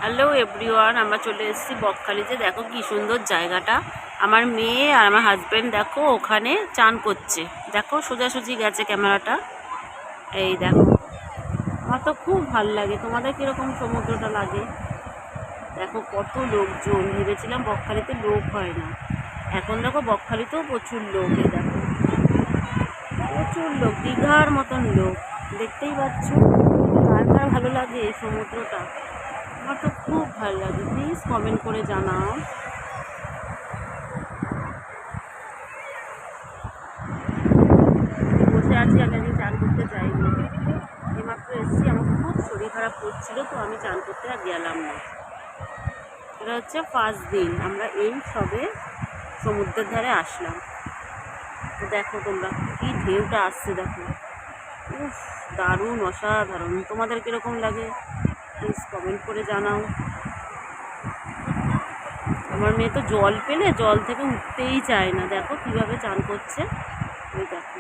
Hello everyone, আমরা চলে এসেছি বকখালিতে। দেখো কি সুন্দর জায়গাটা। আমার মেয়ে আর আমার হাজব্যান্ড দেখো ওখানে চান করছে। দেখো সোজাসুজি গেছে ক্যামেরাটা। এই দেখো, আমার তো খুব ভাল লাগে। তোমাদের কীরকম সমুদ্রটা লাগে? দেখো কত লোকজন। ভেবেছিলাম বকখালিতে লোক হয় না, এখন দেখো বকখালিতেও প্রচুর লোক। এই দেখো প্রচুর লোক, দীঘার মতন লোক। দেখতেই পাচ্ছ। কার কার ভালো লাগে এই সমুদ্রটা? আমার তো খুব ভালো লাগে। প্লিজ কমেন্ট করে জানাও। বসে আছি, আমি আজকে চান করতে যাইনি। এইমাত্র এসেছি, আমার খুব শরীর খারাপ করছিল, তো আমি চান করতে আর গেলাম না। এটা হচ্ছে ফার্স্ট দিন আমরা এই সবে সমুদ্রের ধারে আসলাম। তো দেখো তোমরা কি ঢেউটা আসছে, দেখো উফ, দারুণ অসাধারণ। তোমাদের কীরকম লাগে প্লিজ কমেন্ট করে জানাও। আমার মেয়ে তো জল পেলে জল থেকে উঠতেই চায় না। দেখো কিভাবে চান করছে, ওই দেখো।